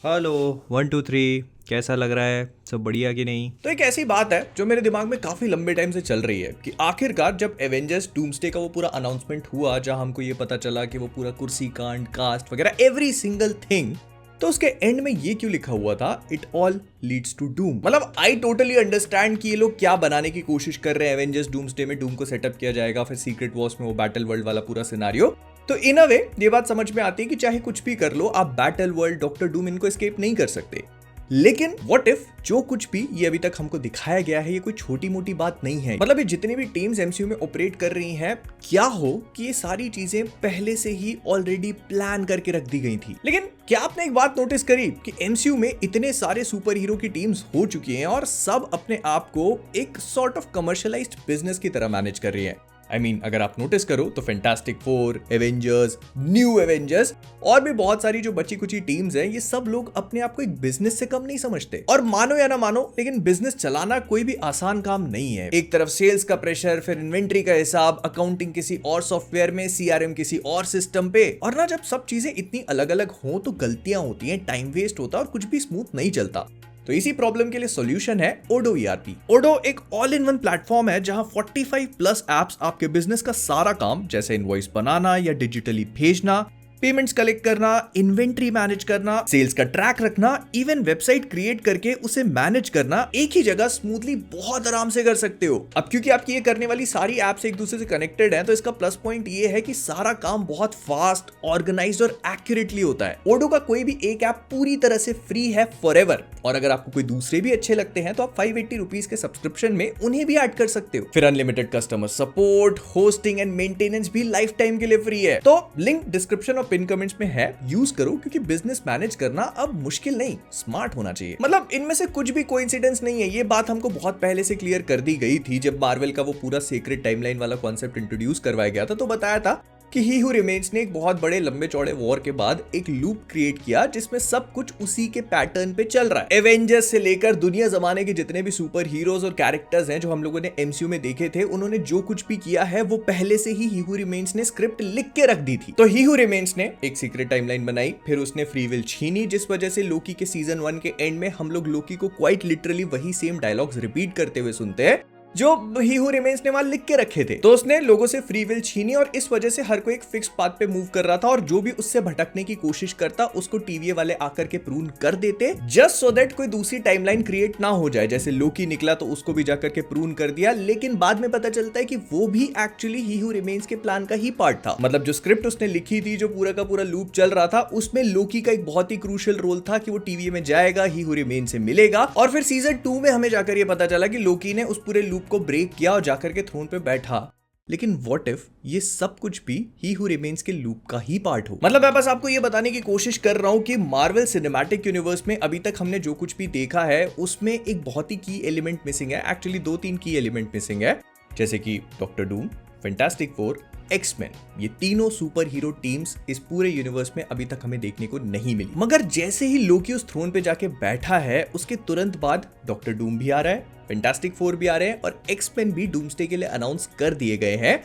Hello 1 2 3 कैसा लग रहा है? सब बढ़िया कि नहीं? तो एक ऐसी बात है जो मेरे दिमाग में काफी लंबे टाइम से चल रही है कि आखिरकार जब एवेंजर्स डूम्सडे का वो पूरा अनाउंसमेंट हुआ, जहां हमको ये पता चला कि वो पूरा कुर्सी कांड, कास्ट वगैरह एवरी सिंगल थिंग, तो उसके एंड में ये क्यों लिखा हुआ था, it all leads to doom. मतलब आई टोटली अंडरस्टैंड कि ये लोग क्या बनाने की कोशिश कर रहे हैं। एवेंजर्स डूम्सडे में डूम को सेटअप किया जाएगा, फिर सीक्रेट वॉर्स में वो बैटल वर्ल्ड वाला पूरा सिनारियो। तो इन अ वे ये बात समझ में आती है कि चाहे कुछ भी कर लो, आप बैटल वर्ल्ड, डॉक्टर डूम इनको एस्केप नहीं कर सकते। लेकिन व्हाट इफ जो कुछ भी ये अभी तक हमको दिखाया गया है, ये कोई छोटी मोटी बात नहीं है। मतलब ये जितनी भी टीम्स एमसीयू में ऑपरेट कर रही हैं, क्या हो कि ये सारी चीजें पहले से ही ऑलरेडी प्लान करके रख दी गई थी। लेकिन क्या आपने एक बात नोटिस करी कि एमसीयू में इतने सारे सुपर हीरो की टीम्स हो चुकी हैं और सब अपने आप को एक सॉर्ट ऑफ कमर्शियलाइज्ड बिजनेस की तरह मैनेज कर रही है। अगर आप नोटिस करो तो fantastic four, Avengers, new Avengers और भी बहुत सारी जो बची कुची टीम्स हैं, ये सब लोग अपने आप को एक बिजनेस से कम नहीं समझते। और मानो या ना मानो, लेकिन बिजनेस चलाना कोई भी आसान काम नहीं है। एक तरफ सेल्स का प्रेशर, फिर इन्वेंट्री का हिसाब, अकाउंटिंग किसी और सॉफ्टवेयर में, सीआरएम किसी और सिस्टम पे। और ना जब सब चीजें इतनी अलग अलग हो तो गलतियां होती हैं, टाइम वेस्ट होता है और कुछ भी स्मूथ नहीं चलता। तो इसी प्रॉब्लम के लिए सॉल्यूशन है ओडो ईआरपी। ओडो एक ऑल इन वन प्लेटफॉर्म है जहां 45 प्लस एप्स आपके बिजनेस का सारा काम, जैसे इनवॉइस बनाना या डिजिटली भेजना, पेमेंट्स कलेक्ट करना, इन्वेंट्री मैनेज करना, सेल्स का ट्रैक रखना, इवन वेबसाइट क्रिएट करके उसे मैनेज करना, एक ही जगह स्मूथली बहुत आराम से कर सकते हो। अब क्योंकि आपकी ये करने वाली सारी एप्स एक दूसरे से कनेक्टेड हैं, तो इसका प्लस पॉइंट ये है कि सारा काम बहुत फास्ट, ऑर्गेनाइज्ड और एक्यूरेटली होता है। ओडो का कोई भी एक ऐप पूरी तरह से फ्री है फॉरएवर, और अगर आपको कोई दूसरे भी अच्छे लगते हैं तो आप 580 रुपीज के सब्सक्रिप्शन में उन्हें भी ऐड कर सकते हो। फिर unlimited customer support, hosting and maintenance भी लाइफ टाइम के लिए फ्री है। तो लिंक डिस्क्रिप्शन और पिन कमेंट्स में है, यूज करो, क्योंकि बिजनेस मैनेज करना अब मुश्किल नहीं, स्मार्ट होना चाहिए। मतलब इनमें से कुछ भी कोइंसिडेंस नहीं है। ये बात हमको बहुत पहले से क्लियर कर दी गई थी जब मार्वल का वो पूरा सीक्रेट टाइमलाइन वाला कॉन्सेप्ट इंट्रोड्यूस करवाया गया था। तो बताया था कि ही हू रिमेन्स ने एक बहुत बड़े लंबे चौड़े वॉर के बाद एक लूप क्रिएट किया जिसमें सब कुछ उसी के पैटर्न पे चल रहा है। एवेंजर्स से लेकर दुनिया जमाने के जितने भी सुपर हीरोज और कैरेक्टर्स हैं जो हम लोगों ने एमसीयू में देखे थे, उन्होंने जो कुछ भी किया है वो पहले से ही हू रिमेन्स ने स्क्रिप्ट लिख के रख दी थी। तो ही हू रिमेन्स ने एक सीक्रेट टाइमलाइन बनाई, फिर उसने फ्री विल छीनी, जिस वजह से लोकी के सीजन 1 के एंड में हम लोग लोकी को क्वाइट लिटरली वही सेम डायलॉग्स रिपीट करते हुए सुनते हैं जो ही हू रिमेन्स ने वहां लिख के रखे थे। तो उसने लोगों से फ्री विल छीनी और इस वजह से हर कोई एक फिक्स पाथ पे मूव कर रहा था, और जो भी उससे भटकने की कोशिश करता उसको टीवीए वाले आकर के प्रून कर देते, जस्ट सो दैट कोई दूसरी टाइमलाइन क्रिएट ना हो जाए। जैसे लोकी निकला तो उसको भी जाकर के प्रून कर दिया, लेकिन बाद में पता चलता है कि वो भी एक्चुअली ही हू रिमेन्स के प्लान का ही पार्ट था। मतलब जो स्क्रिप्ट उसने लिखी थी, जो पूरा का पूरा लूप चल रहा था, उसमें लोकी का एक बहुत ही क्रूशियल रोल था कि वो टीवीए में जाएगा, ही हू रिमेन्स से मिलेगा, और फिर सीजन 2 में हमें जाकर ये पता चला कि लोकी ने उस पूरे लूप को ब्रेक किया और जाकर के थ्रोन पे बैठा। लेकिन व्हाट इफ ये सब कुछ भी ही हू रिमेन्स के लूप का ही पार्ट हो? मतलब मैं बस आपको ये बताने की कोशिश कर रहा हूं कि मार्वल सिनेमैटिक यूनिवर्स में अभी तक हमने जो कुछ भी देखा है उसमें एक बहुत ही की एलिमेंट मिसिंग है। एक्चुअली 2-3 की एलिमेंट मिसिंग है, जैसे कि Doctor Doom, Fantastic Four, X-Men. ये तीनों सुपर हीरो टीम्स इस पूरे यूनिवर्स में अभी तक हमें देखने को नहीं मिली। मगर जैसे ही लोकी उस थ्रोन पे जाके बैठा है, उसके तुरंत बाद डॉक्टर डूम भी आ रहा है, फैंटास्टिक फोर भी आ रहे हैं और एक्समैन भी डूम्सडे के लिए अनाउंस कर दिए गए हैं।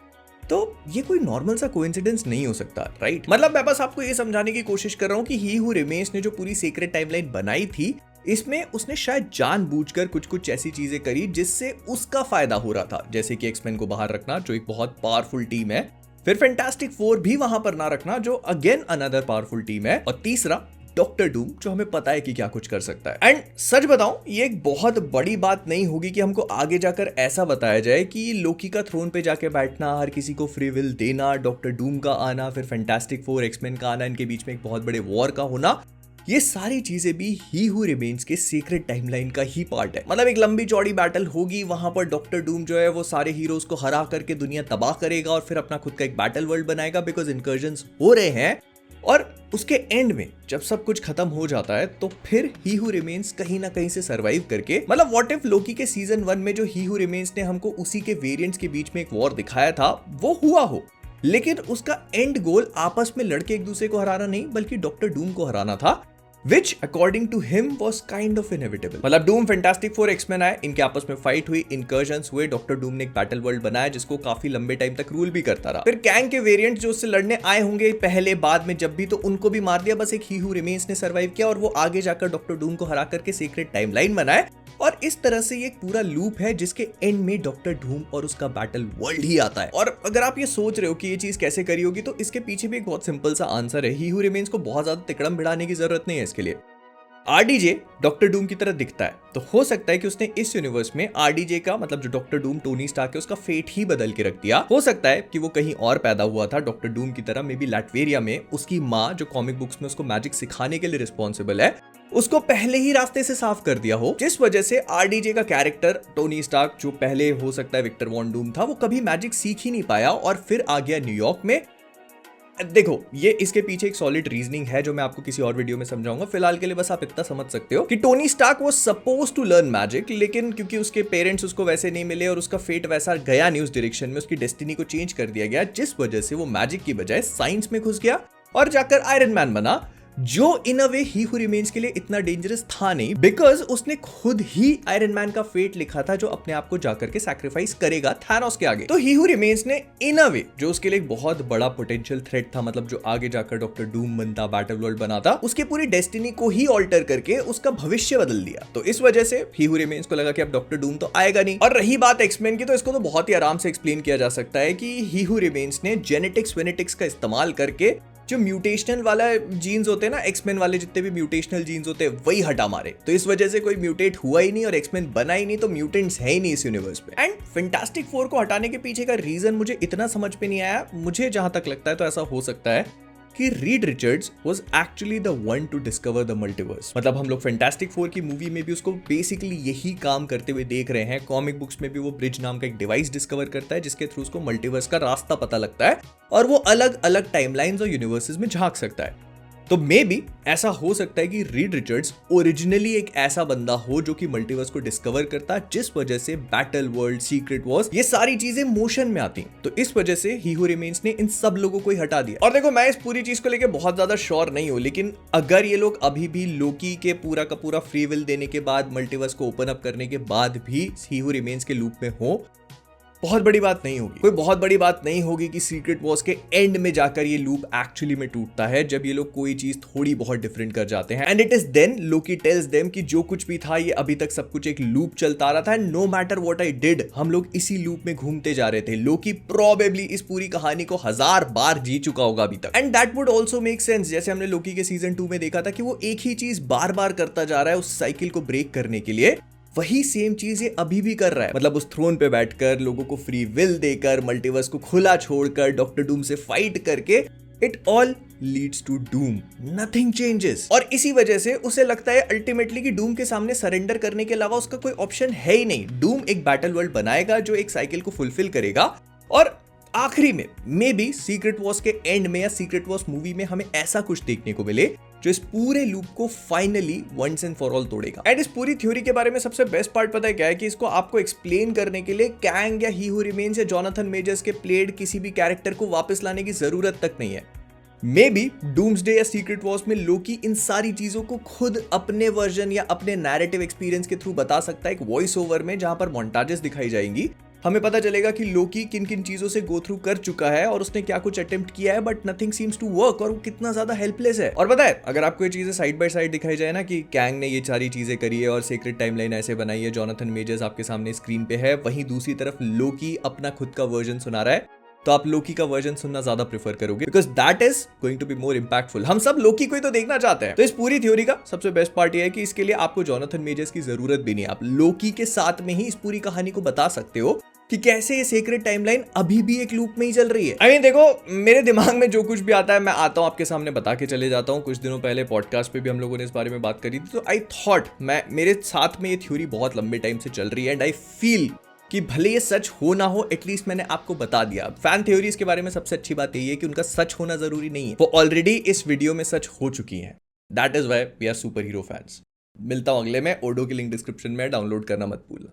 तो ये कोई नॉर्मल सा कोइंसिडेंस नहीं हो सकता, राइट? मतलब मैं बस आपको ये समझाने की कोशिश कर रहा हूँ कि ही हू रिमेन्स ने जो पूरी सीक्रेट टाइमलाइन बनाई थी, इसमें उसने शायद जानबूझकर कुछ कुछ ऐसी चीजें करी जिससे उसका फायदा हो रहा था। जैसे कि एक्समैन को बाहर रखना, जो एक बहुत पावरफुल टीम है, फिर फैंटास्टिक फोर भी वहां पर ना रखना, जो अगेन अनदर पावरफुल टीम है, और तीसरा डॉक्टर डूम, जो हमें पता है कि क्या कुछ कर सकता है। एंड सच बताऊं, ये एक बहुत बड़ी बात नहीं होगी कि हमको आगे जाकर ऐसा बताया जाए कि लोकी का थ्रोन पे जाके बैठना, हर किसी को फ्री विल देना, डॉक्टर डूम का आना, फिर फैंटास्टिक फोर, एक्समैन का आना, इनके बीच में एक बहुत बड़े वॉर का होना, ये सारी चीजें भी ही हू रिमेन्स के सीक्रेट टाइमलाइन का ही पार्ट है। मतलब एक लंबी चौड़ी बैटल होगी, वहां पर डॉक्टर डूम जो है वो सारे हीरोज को हरा करके दुनिया तबाह करेगा और फिर अपना खुद का एक बैटल वर्ल्ड बनाएगा, बिकॉज इनकर्जन्स हो रहे हैं। और उसके एंड में जब सब कुछ खत्म हो जाता है तो फिर ही हू रिमेन्स कहीं ना कहीं से सरवाइव करके, मतलब व्हाट इफ लोकी के सीजन 1 में जो ही हू रिमेन्स ने हमको उसी के वेरिएंट्स के बीच में एक वॉर दिखाया था वो हुआ हो, लेकिन उसका एंड गोल आपस में लड़के एक दूसरे को हराना नहीं बल्कि डॉक्टर डूम को हराना था। which according to him was kind of inevitable। मतलब डूम, फैंटास्टिक फोर, एक्समैन आए, इनके आपस में फाइट हुई, इनकर्जन्स हुए, डॉक्टर डूम ने एक बैटल वर्ल्ड बनाया जिसको काफी लंबे टाइम तक रूल भी करता रहा। फिर कैंग के वेरिएंट जो उससे लड़ने आए होंगे पहले बाद में जब भी, तो उनको भी मार दिया। बस एक ही हू रिमेन्स ने सर्वाइव किया और वो आगे जाकर डॉक्टर डूम को हरा करके सीक्रेट टाइमलाइन बनाए। और इस तरह से ये एक पूरा लूप है जिसके एंड में डॉक्टर डूम और उसका बैटल वर्ल्ड ही आता है। और अगर आप ये सोच रहे हो कि ये चीज कैसे करी होगी, तो इसके पीछे भी एक बहुत सिंपल सा आंसर है। ही हू रिमेन्स को बहुत ज्यादा तिकड़म भिड़ाने की जरूरत नहीं है इसके लिए। आरडीजे डॉक्टर डूम की तरह दिखता है, तो हो सकता है कि उसने इस यूनिवर्स में आरडीजे का, मतलब जो डॉक्टर डूम टोनी स्टार्क है, उसका फेट ही बदल के रख दिया। हो सकता है कि वो कहीं और पैदा हुआ था डॉक्टर डूम की तरह, मे बी लैटवेरिया में। उसकी माँ जो कॉमिक बुक्स में उसको मैजिक सिखाने के लिए रिस्पॉन्सिबल है, उसको पहले ही रास्ते से साफ कर दिया हो, जिस वजह से आरडीजे का कैरेक्टर टोनी स्टार्क, जो पहले हो सकता है विक्टर वॉन डूम था, वो कभी मैजिक सीख ही नहीं पाया और फिर आ गया न्यूयॉर्क में। देखो, ये इसके पीछे एक सॉलिड रीजनिंग है जो मैं आपको किसी और वीडियो में समझाऊंगा। फिलहाल के लिए बस आप इतना समझ सकते हो कि Tony Stark was suppose to learn magic, लेकिन क्योंकि उसके पेरेंट्स उसको वैसे नहीं मिले और उसका फेट वैसा गया नहीं उस डायरेक्शन में, उसकी डेस्टिनी को चेंज कर दिया गया, जिस वजह से वो मैजिक की बजाय साइंस में घुस गया और जाकर आयरन मैन बना, जो इन अ वे ही हू रिमेन्स के लिए इतना डेंजरस था नहीं, बिकॉज उसने खुद ही आयरन मैन का फेट लिखा था जो अपने आप को जाकर के सैक्रिफाइस करेगा थानोस के आगे। तो ही हू रिमेन्स ने इन अ वे, जो उसके लिए एक बहुत बड़ा पोटेंशियल थ्रेट था, मतलब जो आगे जाकर डॉक्टर डूम बनता, बैटल वर्ल्ड बनाता, उसकी पूरी डेस्टिनी को ही ऑल्टर करके उसका भविष्य बदल दिया। तो इस वजह से ही हू रिमेन्स को लगा कि अब डॉक्टर डूम तो आएगा नहीं। और रही बात एक्समैन की, तो इसको तो बहुत ही आराम से एक्सप्लेन किया जा सकता है कि ही हू रिमेन्स ने जेनेटिक्स वेनेटिक्स का इस्तेमाल करके जो म्यूटेशनल वाला जीन्स होते हैं ना, एक्समैन वाले जितने भी म्यूटेशनल जीन्स होते हैं, वही हटा मारे। तो इस वजह से कोई म्यूटेट हुआ ही नहीं और एक्समैन बना ही नहीं, तो म्यूटेंट्स है ही नहीं इस यूनिवर्स में। एंड फैंटास्टिक फोर को हटाने के पीछे का रीजन मुझे इतना समझ में नहीं आया। मुझे जहां तक लगता है तो ऐसा हो सकता है कि Reed Richards was actually the one to discover the multiverse। मतलब हम लोग फैंटास्टिक फोर की मूवी में भी उसको बेसिकली यही काम करते हुए देख रहे हैं। कॉमिक बुक्स में भी वो ब्रिज नाम का एक डिवाइस डिस्कवर करता है जिसके थ्रू उसको मल्टीवर्स का रास्ता पता लगता है और वो अलग अलग टाइमलाइंस और यूनिवर्सेस में झांक सकता है। तो मे बी ऐसा हो सकता है कि रीड रिचर्ड्स ओरिजिनली एक ऐसा बंदा हो जो कि मल्टीवर्स को डिस्कवर करता, जिस वजह से बैटल वर्ल्ड, सीक्रेट वॉर्स, ये सारी चीजें मोशन में आती। तो इस वजह से ही हू रिमेन्स ने इन सब लोगों को ही हटा दिया। और देखो, मैं इस पूरी चीज को लेकर बहुत ज्यादा श्योर नहीं हूं, लेकिन अगर ये लोग अभी भी लोकी के पूरा का पूरा फ्री विल देने के बाद, मल्टीवर्स को ओपन अप करने के बाद भी ही हू रिमेन्स के लूप में हो, बहुत बड़ी बात नहीं होगी। कोई बहुत बड़ी बात नहीं होगी कि सीक्रेट वॉर्स के एंड में जाकर ये लूप एक्चुअली में टूटता है, जब ये लोग कोई चीज थोड़ी बहुत डिफरेंट कर जाते हैं। And it is then Loki tells them कि जो कुछ भी था ये अभी तक सब कुछ एक लूप चलता रहा था, no matter what I did, हम लोग इसी लूप में घूमते जा रहे थे। लोकी प्रोबेबली इस पूरी कहानी को 1000 बार जी चुका होगा अभी तक। And that would also make sense, जैसे हमने लोकी के सीजन 2 में देखा था कि वो एक ही चीज बार बार करता जा रहा है उस साइकिल को ब्रेक करने के लिए। वही सेम चीज ये अभी भी कर रहा है, मतलब उस थ्रोन पे बैठकर, लोगों को फ्री विल देकर, मल्टीवर्स को खुला छोड़कर, डॉक्टर डूम से फाइट करके, it all leads to doom, nothing changes. और इसी वजह से उसे लगता है अल्टीमेटली कि डूम के सामने सरेंडर करने के अलावा उसका कोई ऑप्शन है ही नहीं। डूम एक बैटल वर्ल्ड बनाएगा जो एक साइकिल को फुलफिल करेगा और आखिरी में मे बी सीक्रेट वॉर्स के एंड में या सीक्रेट वॉर्स मूवी में हमें ऐसा कुछ देखने को मिले जो इस पूरे लूप को finally once and for all तोड़ेगा। एंड इस पूरी थ्योरी के बारे में सबसे बेस्ट पार्ट पता है क्या है, कि इसको आपको एक्सप्लेन करने के लिए कैंग या ही हू रिमेन्स या जोनाथन मेजर्स के प्लेड किसी भी कैरेक्टर को वापस लाने की जरूरत तक नहीं है। मे बी डूम्सडे या सीक्रेट वॉर्स में लोकी इन सारी चीजों को खुद अपने वर्जन या अपने नैरेटिव एक्सपीरियंस के थ्रू बता सकता है, एक वॉइस ओवर में, जहां पर मोन्टाजेस दिखाई जाएंगी। हमें पता चलेगा कि लोकी किन किन चीजों से गो थ्रू कर चुका है और उसने क्या कुछ अटेम्प्ट किया है, but nothing seems to work, और वो कितना ज्यादा हेल्पलेस है। और पता है, अगर आपको ये चीजें साइड बाय साइड दिखाई जाए ना, कि कैंग ने ये सारी चीजें करी है और सीक्रेट टाइमलाइन ऐसे बनाई है, जोनाथन मेजर्स आपके सामने स्क्रीन पे है, वहीं दूसरी तरफ लोकी अपना खुद का वर्जन सुना रहा है, तो आप लोकी का वर्जन सुनना ज्यादा प्रेफर करोगे, because that is going to be more impactful. हम सब लोकी को ही तो देखना चाहते हैं। तो इस पूरी थ्योरी का सबसे बेस्ट पार्ट ये है कि इसके लिए आपको जोनाथन मेजर्स की जरूरत भी नहीं है। आप लोकी के साथ में ही इस पूरी कहानी को बता सकते हो कि कैसे ये सीक्रेट टाइमलाइन अभी भी एक लूप में ही चल रही है। आई मीन देखो, मेरे दिमाग में जो कुछ भी आता है मैं आता हूँ आपके सामने बता के चले जाता हूँ। कुछ दिनों पहले पॉडकास्ट पे भी हम लोगों ने इस बारे में बात करी थी, तो आई थॉट मेरे साथ में ये थ्योरी बहुत लंबे टाइम से चल रही है, एंड आई फील कि भले ये सच हो ना हो, एटलीस्ट मैंने आपको बता दिया। फैन थ्योरीज के बारे में सबसे अच्छी बात यही है कि उनका सच होना जरूरी नहीं है, वो ऑलरेडी इस वीडियो में सच हो चुकी हैं। That is why we are superhero fans. मिलता हूं अगले में। ओडो की लिंक डिस्क्रिप्शन में, डाउनलोड करना मत भूलना।